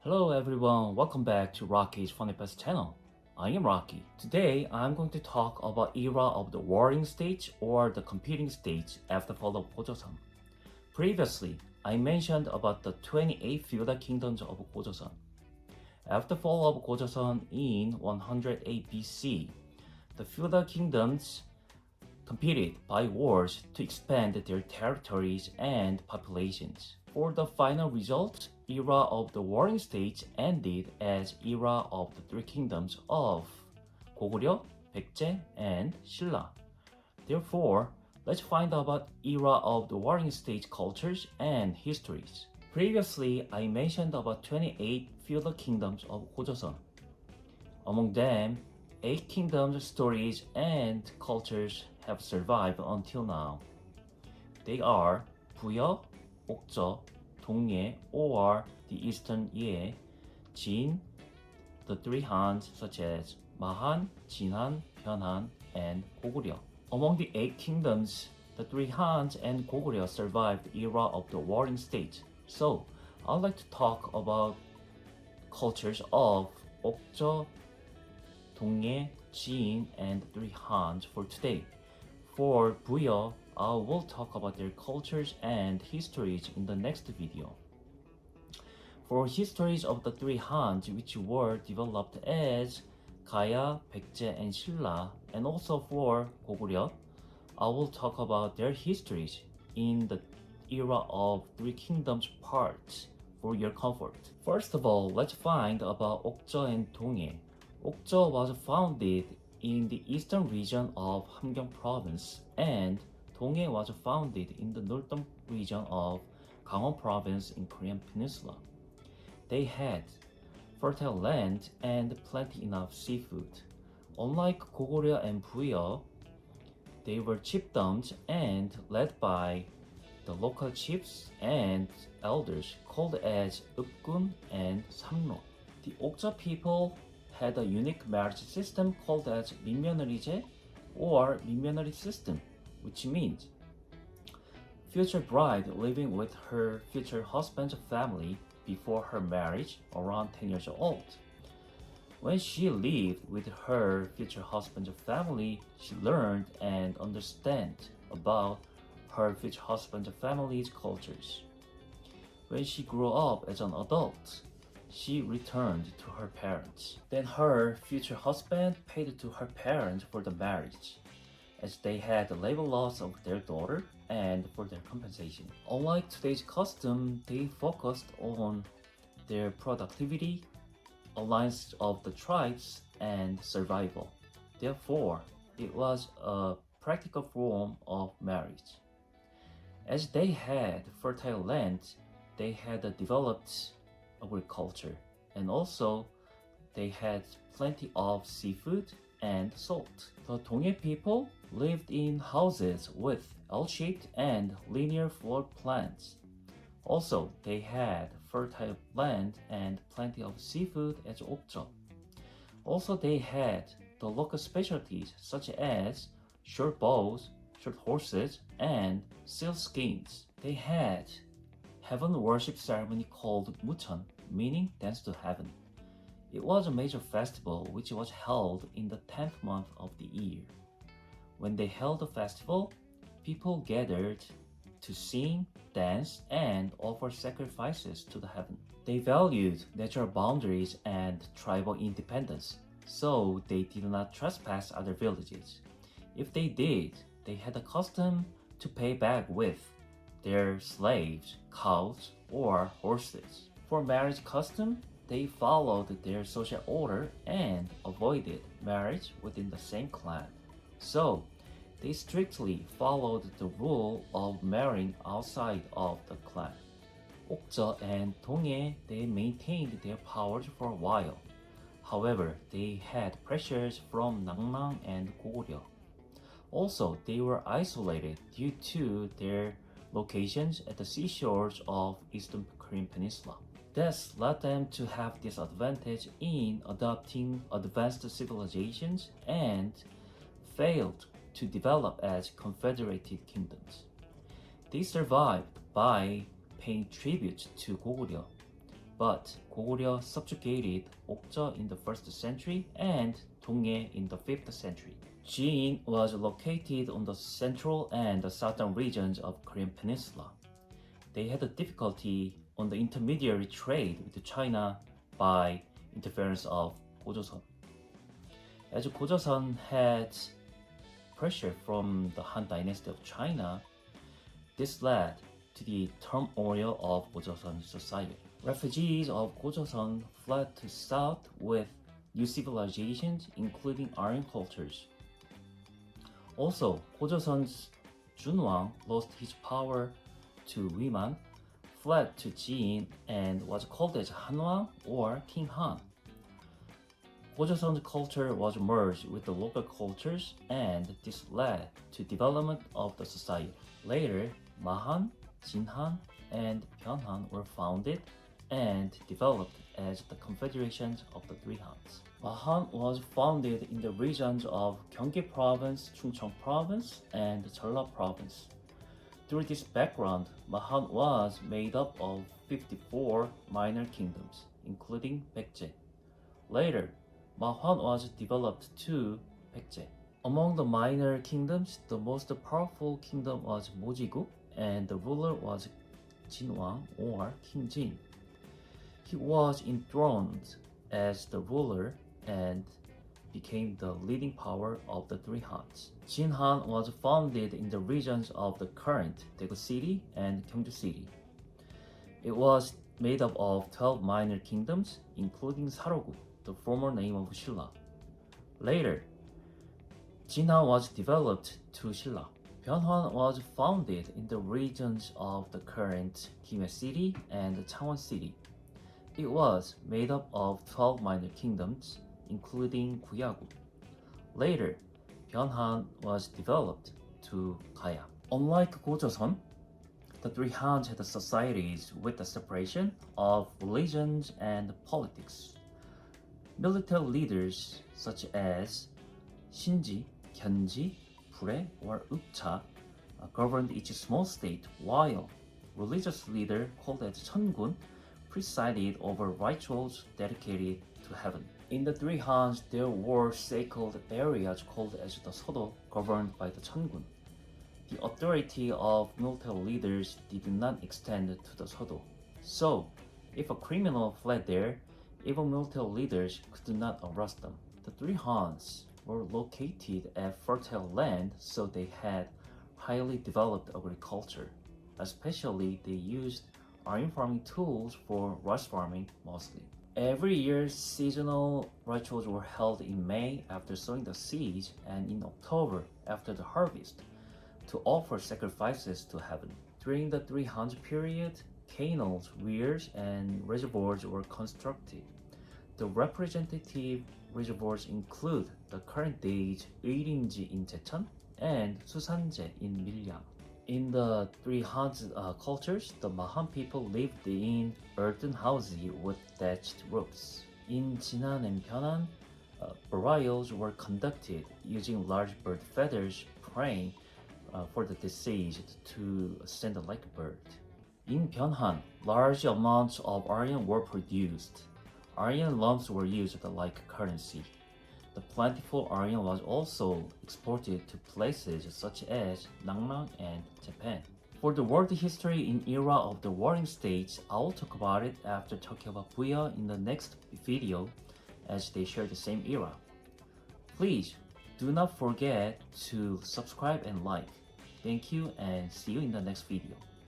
Hello everyone, welcome back to Rocky's Funny Past channel. I am Rocky. Today I'm going to talk about era of the warring stage or the competing stage after fall of Gojoseon. Previously, I mentioned about the 28 feudal kingdoms of Gojoseon. After fall of Gojoseon in 108 BC, the feudal kingdoms competed by wars to expand their territories and populations. For the final result, era of the warring stage ended as era of the three kingdoms of 고구려, 백제, and Silla. Therefore, let's find out about era of the warring stage cultures and histories. Previously, I mentioned about 28 feudal kingdoms of Gojoseon. Among them, 8 kingdoms, stories, and cultures have survived until now. They are 부여, 옥저, 동예, or the Eastern Ye, Jin, the three Hans such as Mahan, Jinhan, Hyunhan, and 고구려. Among the 8 kingdoms, the three Hans and 고구려 survived the era of the warring stage. So, I'd like to talk about cultures of 옥저, 동예, Jin, and the three Hans for today. For 부여, I will talk about their cultures and histories in the next video. For histories of the three Hans which were developed as 가야, 백제, and Silla, and also for 고구려, I will talk about their histories in the era of three kingdoms parts for your comfort. First of all, let's find about 옥저 and 동예. 옥저 was founded in the eastern region of Hamgyong province, and 동해 was founded in the northern region of Gangwon province in Korean peninsula. They had fertile land and plenty enough seafood. Unlike 고구려 and 부여, they were chiefdoms and led by the local chiefs and elders called as 읍군 and 삼로. The 옥저 people had a unique marriage system called as 민며느리제 or 민며느리 system, which means future bride living with her future husband's family before her marriage around 10 years old. When she lived with her future husband's family, she learned and understood about her future husband's family's cultures. When she grew up as an adult, she returned to her parents. Then her future husband paid to her parents for the marriage, as they had the labor loss of their daughter and for their compensation. Unlike today's custom, they focused on their productivity, alliance of the tribes, and survival. Therefore, it was a practical form of marriage. As they had fertile land, they had a developed agriculture, and also they had plenty of seafood and salt. The 동해 people lived in houses with L-shaped and linear floor plans. Also, they had fertile land and plenty of seafood as 옥저. Also, they had the local specialties such as short bows, short horses, and seal skins. They had heaven worship ceremony called 무천, meaning dance to heaven. It was a major festival which was held in the 10th month of the year. When they held the festival, people gathered to sing, dance, and offer sacrifices to the heaven. They valued natural boundaries and tribal independence, so they did not trespass other villages. If they did, they had a custom to pay back with their slaves, cows, or horses. For marriage custom, they followed their social order and avoided marriage within the same clan. So, they strictly followed the rule of marrying outside of the clan. 옥저 and 동해, they maintained their powers for a while. However, they had pressures from 낭랑 and 고구려. Also, they were isolated due to their locations at the seashores of Eastern Korean Peninsula. This led them to have disadvantage in adopting advanced civilizations and failed to develop as confederated kingdoms. They survived by paying tribute to 고구려. but Goguryeo subjugated Okja in the 1st century and Dongye in the 5th century. Jin was located on the central and the southern regions of Korean Peninsula. They had a difficulty on the intermediary trade with China by interference of Gojoseon. As Gojoseon had pressure from the Han Dynasty of China, this led to the turmoil of Gojoseon society. Refugees of Gojoseon fled to south with new civilizations, including Aryan cultures. Also, Gojoseon's Junwang lost his power to Wiman, fled to Jin, and was called as Hanwang or King Han. Gojoseon's culture was merged with the local cultures, and this led to development of the society. Later, Mahan, Jinhan, and Pyeonhan were founded and developed as the confederations of the three Hans. Mahan was founded in the regions of Gyeonggi Province, Chungcheong Province, and Jeolla Province. Through this background, Mahan was made up of 54 minor kingdoms, including Baekje. Later, Mahan was developed to Baekje. Among the minor kingdoms, the most powerful kingdom was Mojigu, and the ruler was Jinwang or King Jin. He was enthroned as the ruler and became the leading power of the three Hans. Jinhan was founded in the regions of the current Daegu City and Gyeongju City. It was made up of 12 minor kingdoms, including Sarogu, the former name of Silla. Later, Jinhan was developed to Silla. Pyeonhan was founded in the regions of the current Gimhae City and Changwon City. It was made up of 12 minor kingdoms, including Guyagu. Later, Pyeonhan was developed to Gaya. Unlike Gojoseon, the three Hans had societies with the separation of religions and politics. Military leaders such as Shinji, Gyeonji, Pure, or Ukcha governed each small state, while religious leader called as Cheongun presided over rituals dedicated to heaven. In the three Hans, there were sacred areas called as the Seodo, governed by the Cheongun. The authority of military leaders did not extend to the Seodo. So, if a criminal fled there, even military leaders could not arrest them. The three Hans were located at fertile land, so they had highly developed agriculture. Especially, they used iron farming tools for rice farming mostly. Every year, seasonal rituals were held in May after sowing the seeds and in October after the harvest to offer sacrifices to heaven. During the three Hans period, canals, weirs, and reservoirs were constructed. The representative reservoirs include the current day's Uirinji in Jecheon and Susanje in Miryang. In the three Hans cultures, the Mahan people lived in earthen houses with thatched roofs. In Jinan and Pyeonhan, burials were conducted using large bird feathers, praying for the deceased to ascend like a bird. In Pyeonhan, large amounts of iron were produced. Iron lumps were used like currency. The plentiful iron was also exported to places such as Nangman and Japan. For the world history in era of the warring states, I will talk about it after talking about Buya in the next video, as they share the same era. Please do not forget to subscribe and like. Thank you and see you in the next video.